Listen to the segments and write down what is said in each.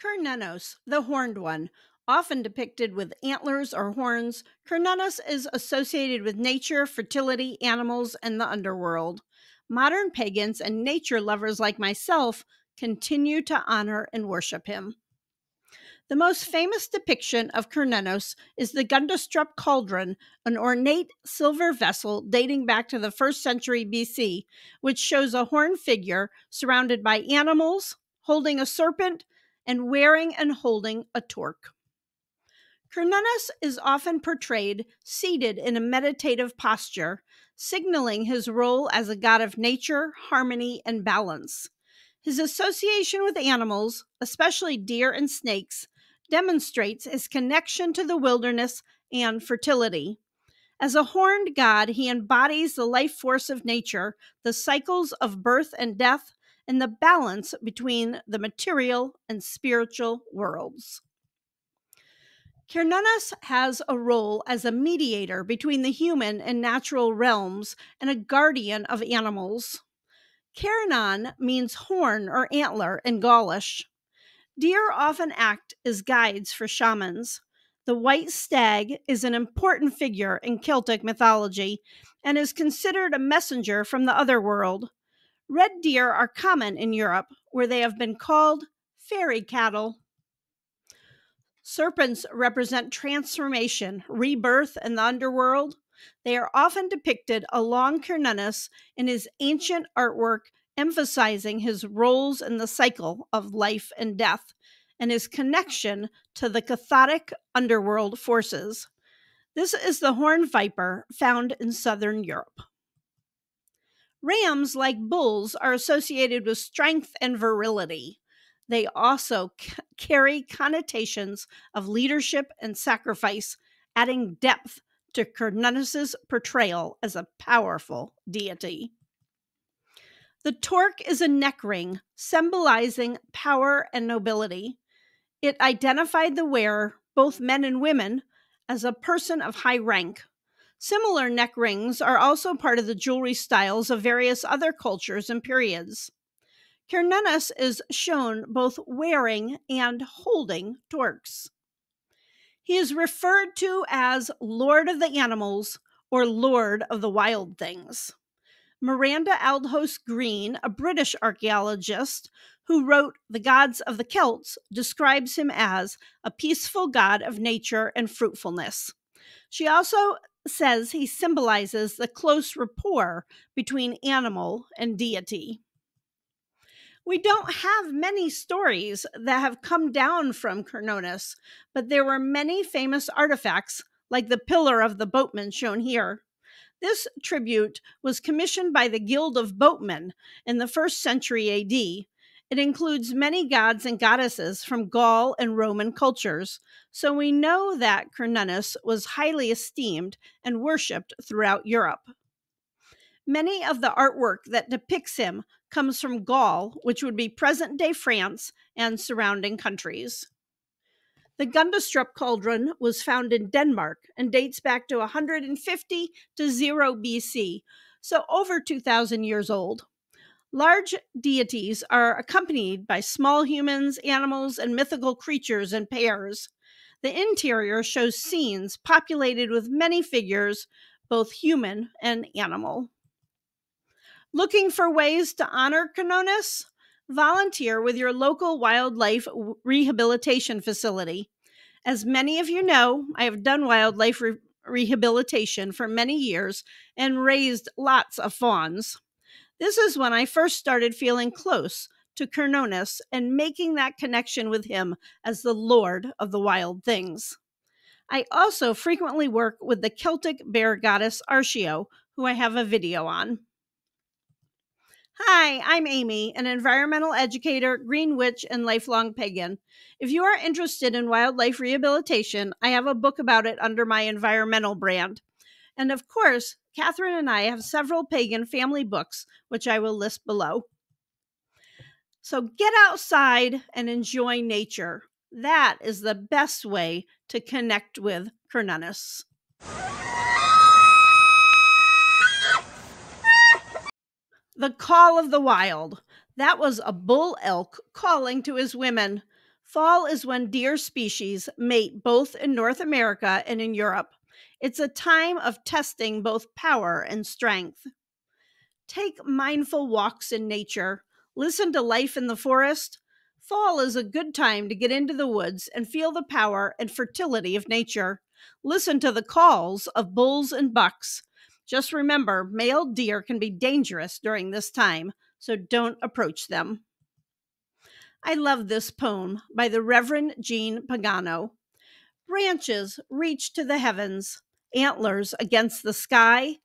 Cernunnos, the horned one, often depicted with antlers or horns, Cernunnos is associated with nature, fertility, animals, and the underworld. Modern pagans and nature lovers like myself continue to honor and worship him. The most famous depiction of Cernunnos is the Gundestrup cauldron, an ornate silver vessel dating back to the 1st century BC, which shows a horned figure surrounded by animals, holding a serpent, and wearing and holding a torque. Cernunnos is often portrayed seated in a meditative posture, signaling his role as a god of nature, harmony, and balance. His association with animals, especially deer and snakes, demonstrates his connection to the wilderness and fertility. As a horned god, he embodies the life force of nature, the cycles of birth and death, and the balance between the material and spiritual worlds. Cernunnos has a role as a mediator between the human and natural realms and a guardian of animals. Cernon means horn or antler in Gaulish. Deer often act as guides for shamans. The white stag is an important figure in Celtic mythology and is considered a messenger from the other world. Red deer are common in Europe, where they have been called fairy cattle. Serpents represent transformation, rebirth, and the underworld. They are often depicted along Cernunnos in his ancient artwork, emphasizing his roles in the cycle of life and death and his connection to the chthonic underworld forces. This is the horned viper found in southern Europe. Rams, like bulls, are associated with strength and virility. They also carry connotations of leadership and sacrifice, adding depth to Cernunnos' portrayal as a powerful deity. The torque is a neck ring symbolizing power and nobility. It identified the wearer, both men and women, as a person of high rank. Similar neck rings are also part of the jewelry styles of various other cultures and periods. Cernunnos is shown both wearing and holding torques. He is referred to as Lord of the Animals or Lord of the Wild Things. Miranda Aldhouse Green, a British archaeologist who wrote The Gods of the Celts, describes him as a peaceful god of nature and fruitfulness. She also says he symbolizes the close rapport between animal and deity. We don't have many stories that have come down from Cernunnos, but there were many famous artifacts, like the Pillar of the Boatman shown here. This tribute was commissioned by the Guild of Boatmen in the 1st century AD. It includes many gods and goddesses from Gaul and Roman cultures, so we know that Cernunnos was highly esteemed and worshipped throughout Europe. Many of the artwork that depicts him comes from Gaul, which would be present-day France and surrounding countries. The Gundestrup cauldron was found in Denmark and dates back to 150 to 0 BC, so over 2,000 years old. Large deities are accompanied by small humans, animals, and mythical creatures in pairs. The interior shows scenes populated with many figures, both human and animal. Looking for ways to honor Cernunnos? Volunteer with your local wildlife rehabilitation facility. As many of you know, I have done wildlife rehabilitation for many years and raised lots of fawns. This is when I first started feeling close to Cernunnos and making that connection with him as the Lord of the Wild Things. I also frequently work with the Celtic bear goddess Archeo, who I have a video on. Hi, I'm Amy, an environmental educator, green witch, and lifelong pagan. If you are interested in wildlife rehabilitation, I have a book about it under my environmental brand. And of course, Catherine and I have several pagan family books, which I will list below. So get outside and enjoy nature. That is the best way to connect with Cernunnos. The call of the wild. That was a bull elk calling to his women. Fall is when deer species mate both in North America and in Europe. It's a time of testing both power and strength. Take mindful walks in nature. Listen to life in the forest. Fall is a good time to get into the woods and feel the power and fertility of nature. Listen to the calls of bulls and bucks. Just remember, male deer can be dangerous during this time, so don't approach them. I love this poem by the Reverend Jean Pagano. Branches reach to the heavens, antlers against the sky.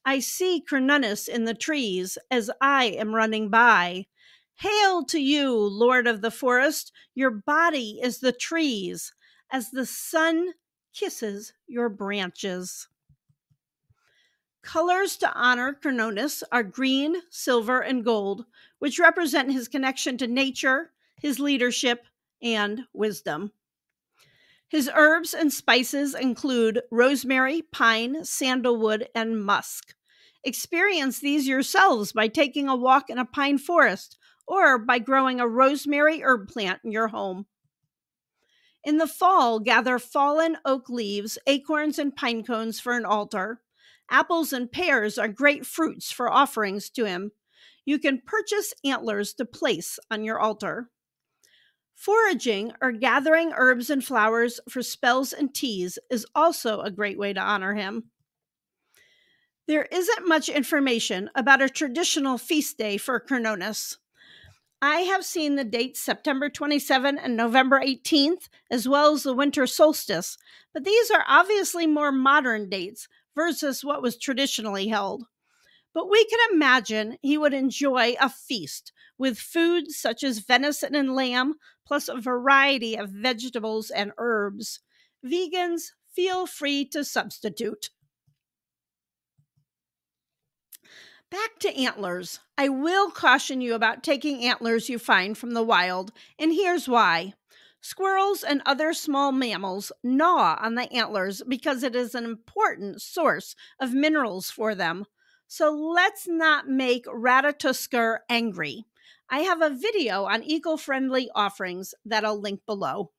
I see Cernunnos in the trees as I am running by. Hail to you, Lord of the forest, your body is the trees, as the sun kisses your branches. Colors to honor Cernunnos are green, silver, and gold, which represent his connection to nature, his leadership, and wisdom. His herbs and spices include rosemary, pine, sandalwood, and musk. Experience these yourselves by taking a walk in a pine forest or by growing a rosemary herb plant in your home. In the fall, gather fallen oak leaves, acorns, and pine cones for an altar. Apples and pears are great fruits for offerings to him. You can purchase antlers to place on your altar. Foraging or gathering herbs and flowers for spells and teas is also a great way to honor him. There isn't much information about a traditional feast day for Cernunnos. I have seen the dates September 27 and November 18th, as well as the winter solstice, but these are obviously more modern dates versus what was traditionally held. But we can imagine he would enjoy a feast with foods such as venison and lamb, plus a variety of vegetables and herbs. Vegans, feel free to substitute. Back to antlers. I will caution you about taking antlers you find from the wild, and here's why. Squirrels and other small mammals gnaw on the antlers because it is an important source of minerals for them. So let's not make Ratatoskr angry. I have a video on eco-friendly offerings that I'll link below.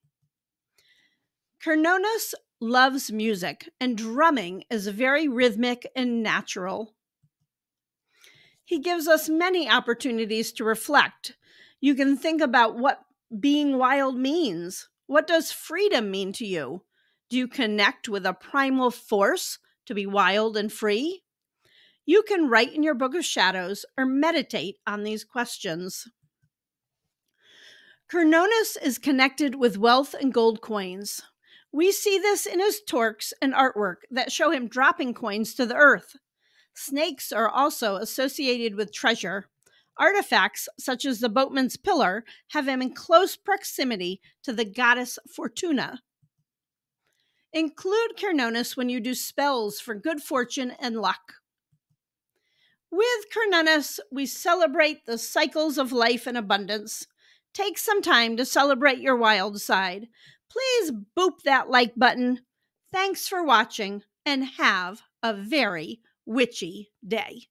Cernunnos loves music, and drumming is very rhythmic and natural. He gives us many opportunities to reflect. You can think about what being wild means. What does freedom mean to you? Do you connect with a primal force to be wild and free? You can write in your book of shadows or meditate on these questions. Cernunnos is connected with wealth and gold coins. We see this in his torques and artwork that show him dropping coins to the earth. Snakes are also associated with treasure. Artifacts, such as the boatman's pillar, have him in close proximity to the goddess Fortuna. Include Cernunnos when you do spells for good fortune and luck. With Cernunnos, we celebrate the cycles of life and abundance. Take some time to celebrate your wild side. Please boop that like button. Thanks for watching, and have a very witchy day.